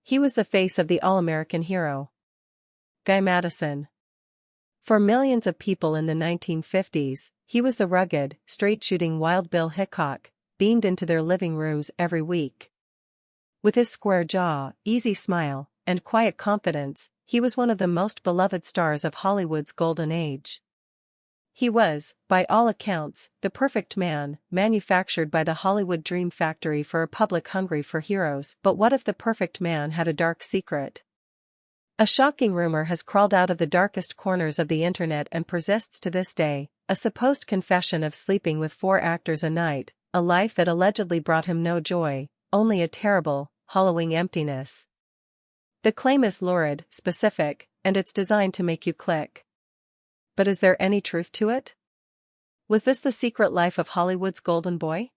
He was the face of the all-American hero. Guy Madison. For millions of people in the 1950s, he was the rugged, straight-shooting Wild Bill Hickok, beamed into their living rooms every week. With his square jaw, easy smile, and quiet confidence, he was one of the most beloved stars of Hollywood's golden age. He was, by all accounts, the perfect man, manufactured by the Hollywood Dream Factory for a public hungry for heroes. But what if the perfect man had a dark secret? A shocking rumor has crawled out of the darkest corners of the internet and persists to this day, a supposed confession of sleeping with 4 actors a night, a life that allegedly brought him no joy, only a terrible, hollowing emptiness. The claim is lurid, specific, and it's designed to make you click. But is there any truth to it? Was this the secret life of Hollywood's golden boy?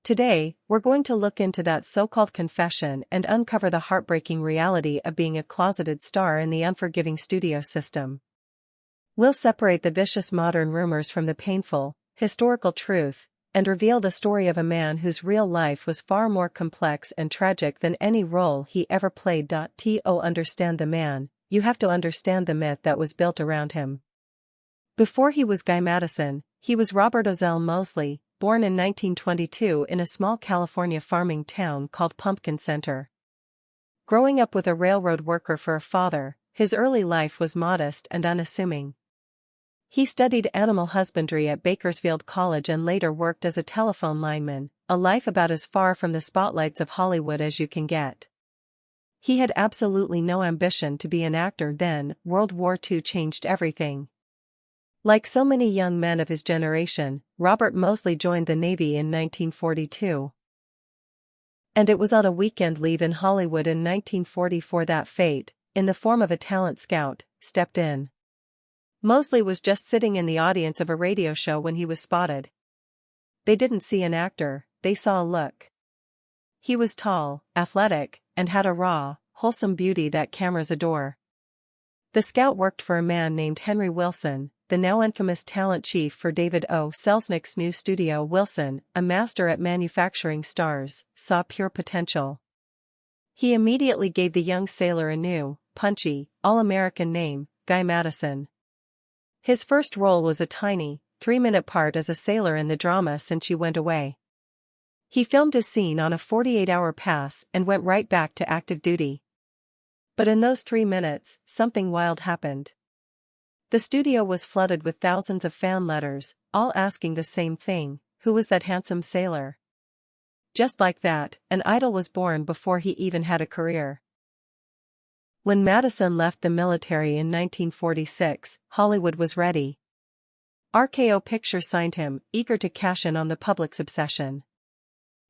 Today, we're going to look into that so-called confession and uncover the heartbreaking reality of being a closeted star in the unforgiving studio system. We'll separate the vicious modern rumors from the painful, historical truth, and reveal the story of a man whose real life was far more complex and tragic than any role he ever played. To understand the man, you have to understand the myth that was built around him. Before he was Guy Madison, he was Robert Ozell Mosley, born in 1922 in a small California farming town called Pumpkin Center. Growing up with a railroad worker for a father, his early life was modest and unassuming. He studied animal husbandry at Bakersfield College and later worked as a telephone lineman, a life about as far from the spotlights of Hollywood as you can get. He had absolutely no ambition to be an actor then. World War II changed everything. Like so many young men of his generation, Robert Mosley joined the Navy in 1942. And it was on a weekend leave in Hollywood in 1944 that fate, in the form of a talent scout, stepped in. Mosley was just sitting in the audience of a radio show when he was spotted. They didn't see an actor, they saw a look. He was tall, athletic, and had a raw, wholesome beauty that cameras adore. The scout worked for a man named Henry Wilson, the now infamous talent chief for David O. Selznick's new studio. Wilson, a master at manufacturing stars, saw pure potential. He immediately gave the young sailor a new, punchy, all-American name, Guy Madison. His first role was a tiny, 3-minute part as a sailor in the drama Since You Went Away. He filmed his scene on a 48-hour pass and went right back to active duty. But in those 3 minutes, something wild happened. The studio was flooded with thousands of fan letters, all asking the same thing: who was that handsome sailor? Just like that, an idol was born before he even had a career. When Madison left the military in 1946, Hollywood was ready. RKO Pictures signed him, eager to cash in on the public's obsession.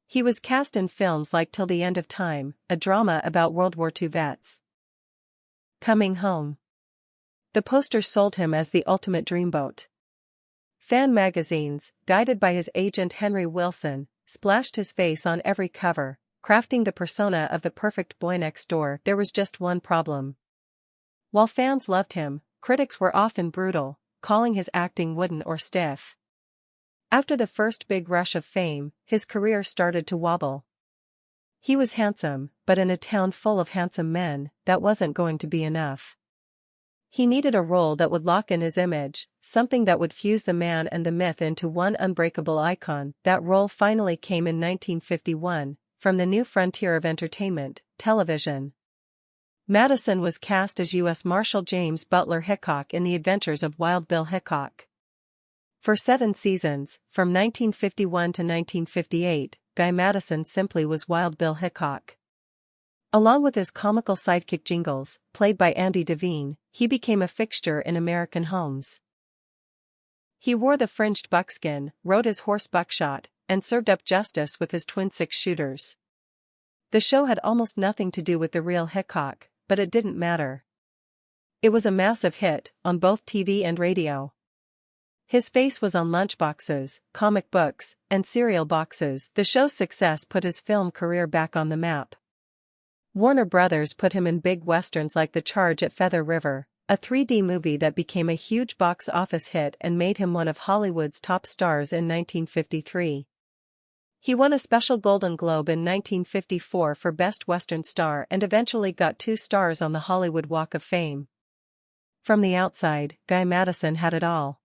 He was cast in films like Till the End of Time, a drama about World War II vets. Coming Home. The posters sold him as the ultimate dreamboat. Fan magazines, guided by his agent Henry Wilson, splashed his face on every cover, crafting the persona of the perfect boy next door. There was just one problem. While fans loved him, critics were often brutal, calling his acting wooden or stiff. After the first big rush of fame, his career started to wobble. He was handsome, but in a town full of handsome men, that wasn't going to be enough. He needed a role that would lock in his image, something that would fuse the man and the myth into one unbreakable icon. That role finally came in 1951, from the new frontier of entertainment, television. Madison was cast as U.S. Marshal James Butler Hickok in The Adventures of Wild Bill Hickok. For 7 seasons, from 1951 to 1958, Guy Madison simply was Wild Bill Hickok. Along with his comical sidekick Jingles, played by Andy Devine, he became a fixture in American homes. He wore the fringed buckskin, rode his horse Buckshot, and served up justice with his twin 6-shooters. The show had almost nothing to do with the real Hickok, but it didn't matter. It was a massive hit, on both TV and radio. His face was on lunchboxes, comic books, and cereal boxes. The show's success put his film career back on the map. Warner Brothers put him in big westerns like The Charge at Feather River, a 3D movie that became a huge box office hit and made him one of Hollywood's top stars in 1953. He won a special Golden Globe in 1954 for Best Western Star and eventually got 2 stars on the Hollywood Walk of Fame. From the outside, Guy Madison had it all.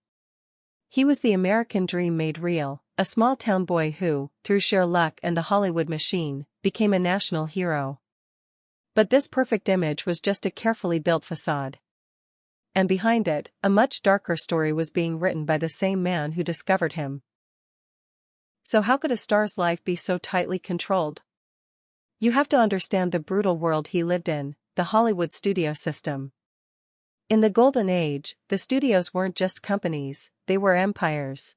He was the American dream made real, a small-town boy who, through sheer luck and the Hollywood machine, became a national hero. But this perfect image was just a carefully built facade. And behind it, a much darker story was being written by the same man who discovered him. So how could a star's life be so tightly controlled? You have to understand the brutal world he lived in, the Hollywood studio system. In the Golden Age, the studios weren't just companies, they were empires.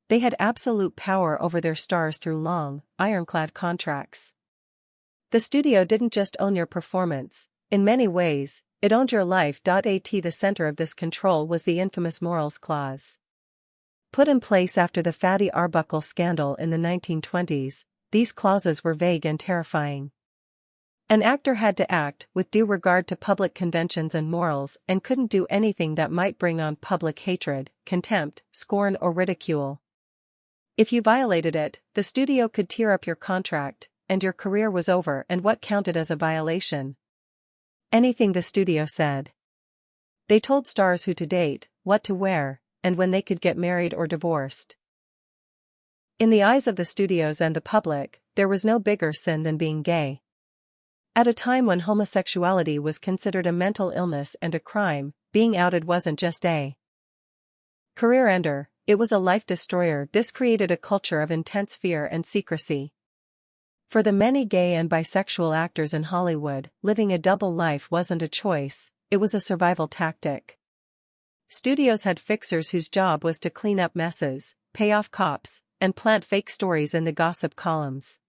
They had absolute power over their stars through long, ironclad contracts. The studio didn't just own your performance, in many ways, it owned your life. At the center of this control was the infamous morals clause. Put in place after the Fatty Arbuckle scandal in the 1920s, these clauses were vague and terrifying. An actor had to act with due regard to public conventions and morals and couldn't do anything that might bring on public hatred, contempt, scorn or ridicule. If you violated it, the studio could tear up your contract, and your career was over. And what counted as a violation? Anything the studio said. They told stars who to date, what to wear, and when they could get married or divorced. In the eyes of the studios and the public, there was no bigger sin than being gay. At a time when homosexuality was considered a mental illness and a crime, being outed wasn't just a career ender, it was a life destroyer. This created a culture of intense fear and secrecy. For the many gay and bisexual actors in Hollywood, living a double life wasn't a choice, it was a survival tactic. Studios had fixers whose job was to clean up messes, pay off cops, and plant fake stories in the gossip columns.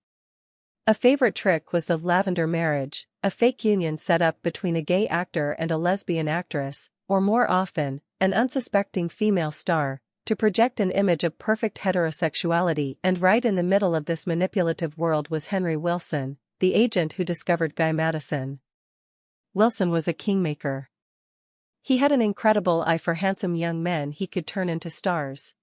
A favorite trick was the lavender marriage, a fake union set up between a gay actor and a lesbian actress, or more often, an unsuspecting female star, to project an image of perfect heterosexuality. And right in the middle of this manipulative world was Henry Wilson, the agent who discovered Guy Madison. Wilson was a kingmaker. He had an incredible eye for handsome young men he could turn into stars.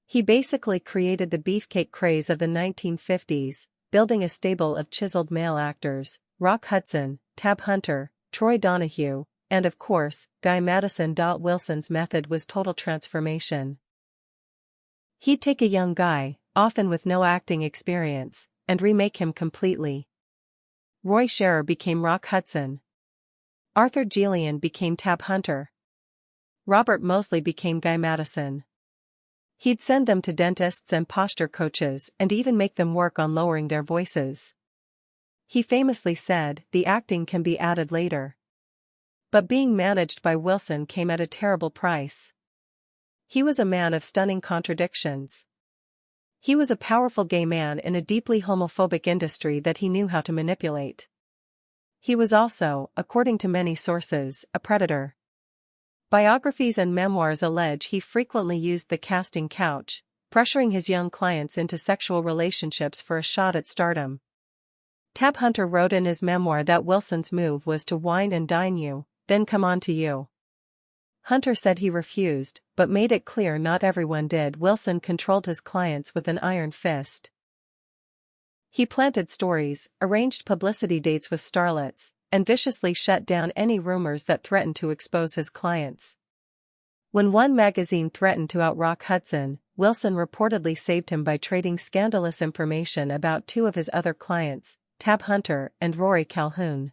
He basically created the beefcake craze of the 1950s, building a stable of chiseled male actors, Rock Hudson, Tab Hunter, Troy Donahue, and of course, Guy Madison. Wilson's method was total transformation. He'd take a young guy, often with no acting experience, and remake him completely. Roy Scherer became Rock Hudson. Arthur Gillian became Tab Hunter. Robert Mosley became Guy Madison. He'd send them to dentists and posture coaches and even make them work on lowering their voices. He famously said, "The acting can be added later." But being managed by Wilson came at a terrible price. He was a man of stunning contradictions. He was a powerful gay man in a deeply homophobic industry that he knew how to manipulate. He was also, according to many sources, a predator. Biographies and memoirs allege he frequently used the casting couch, pressuring his young clients into sexual relationships for a shot at stardom. Tab Hunter wrote in his memoir that Wilson's move was to wine and dine you, then come on to you. Hunter said he refused, but made it clear not everyone did. Wilson controlled his clients with an iron fist. He planted stories, arranged publicity dates with starlets, and viciously shut down any rumors that threatened to expose his clients. When one magazine threatened to out-Rock Hudson, Wilson reportedly saved him by trading scandalous information about 2 of his other clients, Tab Hunter and Rory Calhoun.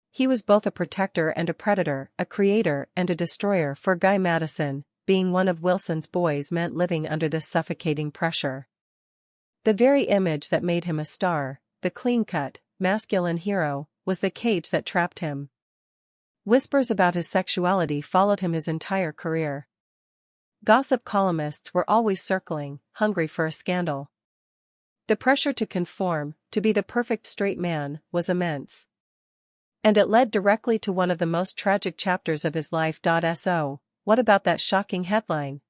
He was both a protector and a predator, a creator and a destroyer. For Guy Madison, being one of Wilson's boys meant living under this suffocating pressure. The very image that made him a star, the clean-cut, masculine hero, was the cage that trapped him. Whispers about his sexuality followed him his entire career. Gossip columnists were always circling, hungry for a scandal. The pressure to conform, to be the perfect straight man, was immense. And it led directly to one of the most tragic chapters of his life. So, what about that shocking headline?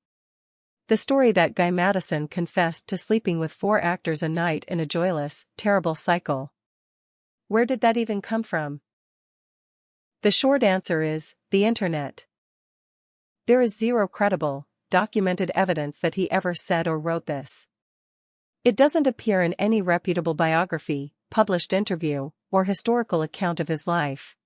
The story that Guy Madison confessed to sleeping with 4 actors a night in a joyless, terrible cycle. Where did that even come from? The short answer is, the internet. There is zero credible, documented evidence that he ever said or wrote this. It doesn't appear in any reputable biography, published interview, or historical account of his life.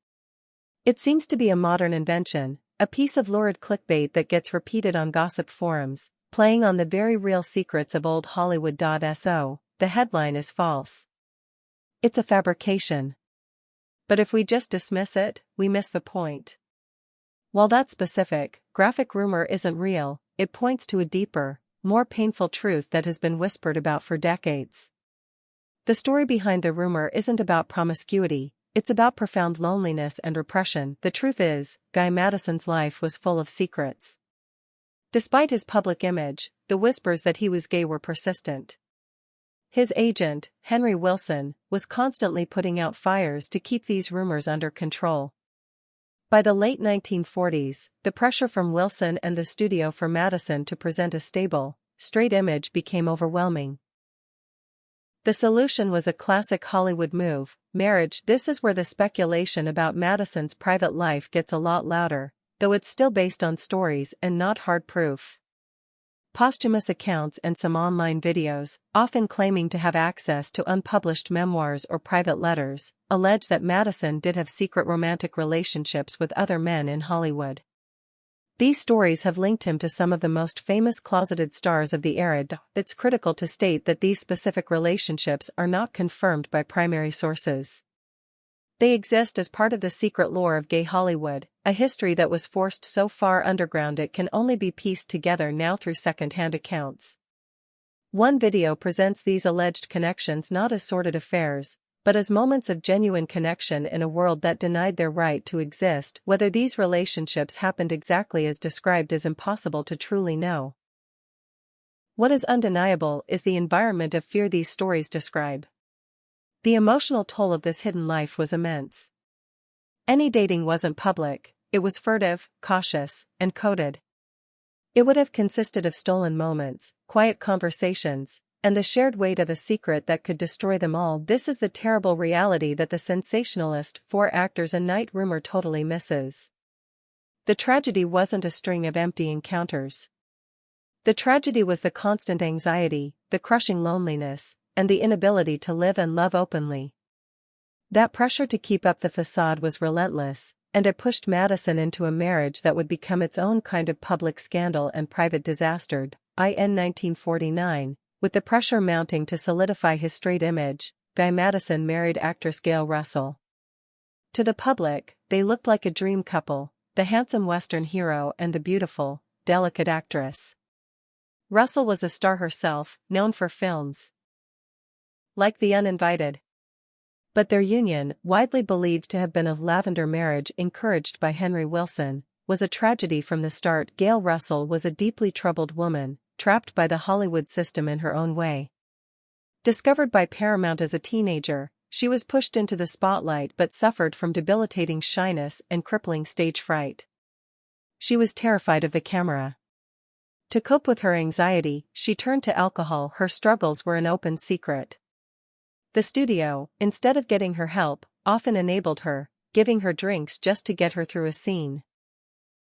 It seems to be a modern invention, a piece of lurid clickbait that gets repeated on gossip forums, playing on the very real secrets of old Hollywood. So, the headline is false. It's a fabrication. But if we just dismiss it, we miss the point. While that specific, graphic rumor isn't real, it points to a deeper, more painful truth that has been whispered about for decades. The story behind the rumor isn't about promiscuity, it's about profound loneliness and repression. The truth is, Guy Madison's life was full of secrets. Despite his public image, the whispers that he was gay were persistent. His agent, Henry Wilson, was constantly putting out fires to keep these rumors under control. By the late 1940s, the pressure from Wilson and the studio for Madison to present a stable, straight image became overwhelming. The solution was a classic Hollywood move, marriage. This is where the speculation about Madison's private life gets a lot louder, though it's still based on stories and not hard proof. Posthumous accounts and some online videos, often claiming to have access to unpublished memoirs or private letters, allege that Madison did have secret romantic relationships with other men in Hollywood. These stories have linked him to some of the most famous closeted stars of the era. It's critical to state that these specific relationships are not confirmed by primary sources. They exist as part of the secret lore of gay Hollywood, a history that was forced so far underground it can only be pieced together now through second-hand accounts. One video presents these alleged connections not as sordid affairs, but as moments of genuine connection in a world that denied their right to exist. Whether these relationships happened exactly as described is impossible to truly know. What is undeniable is the environment of fear these stories describe. The emotional toll of this hidden life was immense. Any dating wasn't public, it was furtive, cautious, and coded. It would have consisted of stolen moments, quiet conversations, and the shared weight of a secret that could destroy them all. This is the terrible reality that the sensationalist 4 actors a night rumor totally misses. The tragedy wasn't a string of empty encounters. The tragedy was the constant anxiety, the crushing loneliness, and the inability to live and love openly. That pressure to keep up the facade was relentless, and it pushed Madison into a marriage that would become its own kind of public scandal and private disaster. In 1949, with the pressure mounting to solidify his straight image, Guy Madison married actress Gail Russell. To the public, they looked like a dream couple, the handsome Western hero and the beautiful, delicate actress. Russell was a star herself, known for films like The Uninvited. But their union, widely believed to have been a lavender marriage encouraged by Henry Wilson, was a tragedy from the start. Gail Russell was a deeply troubled woman, trapped by the Hollywood system in her own way. Discovered by Paramount as a teenager, she was pushed into the spotlight but suffered from debilitating shyness and crippling stage fright. She was terrified of the camera. To cope with her anxiety, she turned to alcohol. Her struggles were an open secret. The studio, instead of getting her help, often enabled her, giving her drinks just to get her through a scene.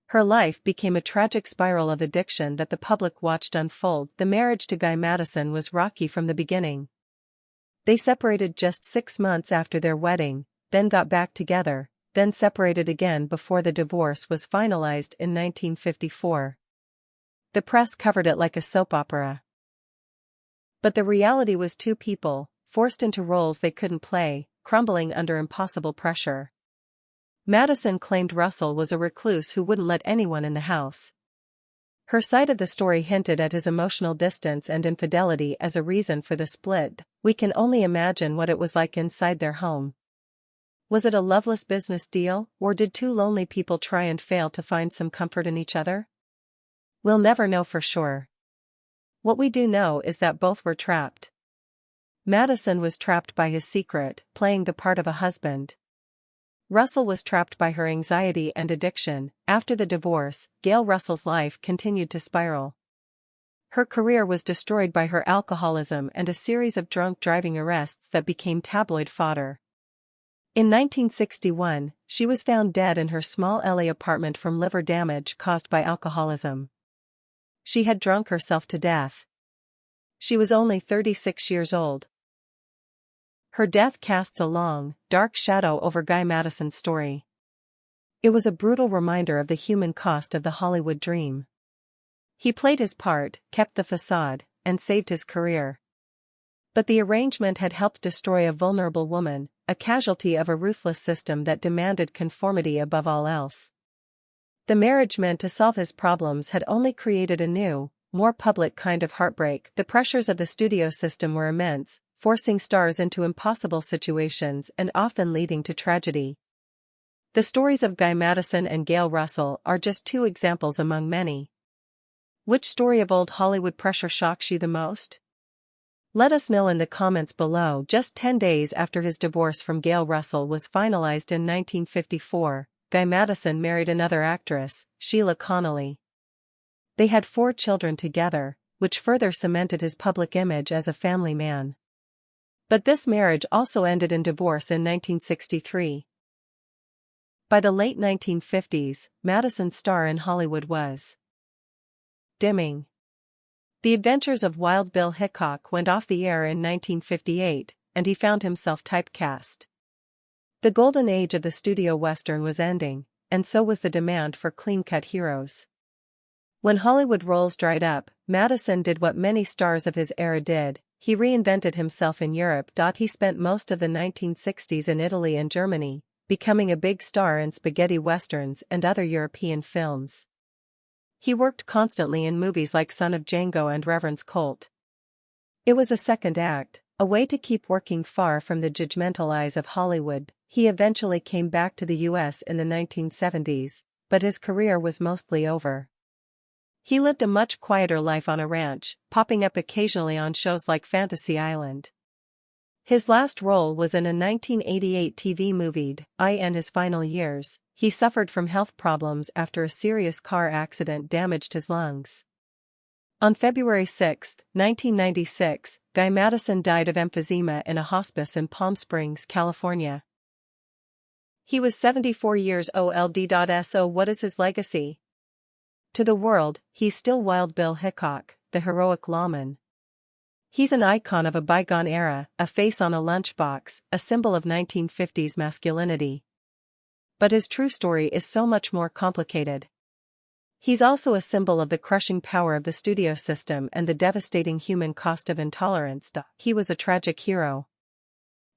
Her life became a tragic spiral of addiction that the public watched unfold. The marriage to Guy Madison was rocky from the beginning. They separated just 6 months after their wedding, then got back together, then separated again before the divorce was finalized in 1954. The press covered it like a soap opera. But the reality was 2 people, forced into roles they couldn't play, crumbling under impossible pressure. Madison claimed Russell was a recluse who wouldn't let anyone in the house. Her side of the story hinted at his emotional distance and infidelity as a reason for the split. We can only imagine what it was like inside their home. Was it a loveless business deal, or did 2 lonely people try and fail to find some comfort in each other? We'll never know for sure. What we do know is that both were trapped. Madison was trapped by his secret, playing the part of a husband. Russell was trapped by her anxiety and addiction. After the divorce, Gail Russell's life continued to spiral. Her career was destroyed by her alcoholism and a series of drunk driving arrests that became tabloid fodder. In 1961, she was found dead in her small LA apartment from liver damage caused by alcoholism. She had drunk herself to death. She was only 36 years old. Her death casts a long, dark shadow over Guy Madison's story. It was a brutal reminder of the human cost of the Hollywood dream. He played his part, kept the facade, and saved his career. But the arrangement had helped destroy a vulnerable woman, a casualty of a ruthless system that demanded conformity above all else. The marriage meant to solve his problems had only created a new, more public kind of heartbreak. The pressures of the studio system were immense, forcing stars into impossible situations and often leading to tragedy. The stories of Guy Madison and Gail Russell are just two examples among many. Which story of old Hollywood pressure shocks you the most? Let us know in the comments below. Just 10 days after his divorce from Gail Russell was finalized in 1954, Guy Madison married another actress, Sheila Connolly. They had 4 children together, which further cemented his public image as a family man. But this marriage also ended in divorce in 1963. By the late 1950s, Madison's star in Hollywood was dimming. The Adventures of Wild Bill Hickok went off the air in 1958, and he found himself typecast. The golden age of the studio western was ending, and so was the demand for clean-cut heroes. When Hollywood roles dried up, Madison did what many stars of his era did: he reinvented himself in Europe. He spent most of the 1960s in Italy and Germany, becoming a big star in spaghetti westerns and other European films. He worked constantly in movies like Son of Django and Reverend's Colt. It was a second act, a way to keep working far from the judgmental eyes of Hollywood. He eventually came back to the US in the 1970s, but his career was mostly over. He lived a much quieter life on a ranch, popping up occasionally on shows like Fantasy Island. His last role was in a 1988 TV movie, In his final years. He suffered from health problems after a serious car accident damaged his lungs. On February 6, 1996, Guy Madison died of emphysema in a hospice in Palm Springs, California. He was 74 years old. So what is his legacy? To the world, he's still Wild Bill Hickok, the heroic lawman. He's an icon of a bygone era, a face on a lunchbox, a symbol of 1950s masculinity. But his true story is so much more complicated. He's also a symbol of the crushing power of the studio system and the devastating human cost of intolerance. He was a tragic hero.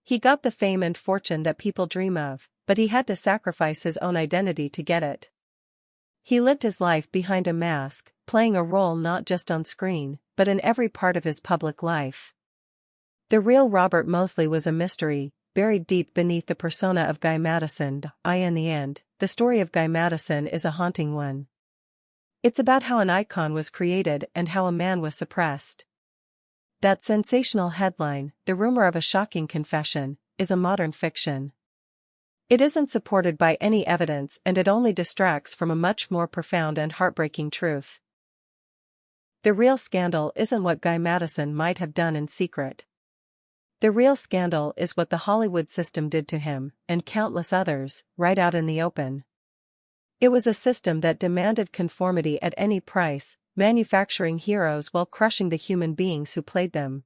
He got the fame and fortune that people dream of, but he had to sacrifice his own identity to get it. He lived his life behind a mask, playing a role not just on screen, but in every part of his public life. The real Robert Mosley was a mystery, buried deep beneath the persona of Guy Madison. In the end, the story of Guy Madison is a haunting one. It's about how an icon was created and how a man was suppressed. That sensational headline, "The Rumor of a Shocking Confession," is a modern fiction. It isn't supported by any evidence, and it only distracts from a much more profound and heartbreaking truth. The real scandal isn't what Guy Madison might have done in secret. The real scandal is what the Hollywood system did to him, and countless others, right out in the open. It was a system that demanded conformity at any price, manufacturing heroes while crushing the human beings who played them.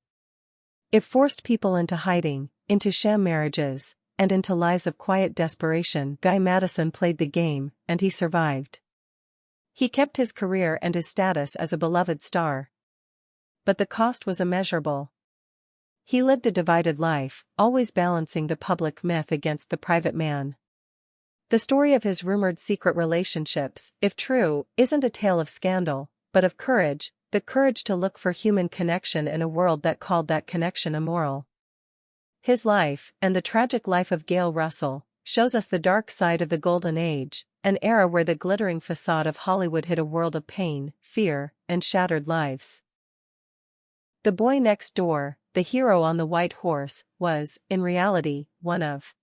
It forced people into hiding, into sham marriages, and into lives of quiet desperation. Guy Madison played the game, and he survived. He kept his career and his status as a beloved star. But the cost was immeasurable. He lived a divided life, always balancing the public myth against the private man. The story of his rumored secret relationships, if true, isn't a tale of scandal, but of courage, the courage to look for human connection in a world that called that connection immoral. His life, and the tragic life of Gail Russell, shows us the dark side of the Golden Age, an era where the glittering facade of Hollywood hid a world of pain, fear, and shattered lives. The boy next door, the hero on the white horse, was, in reality, one of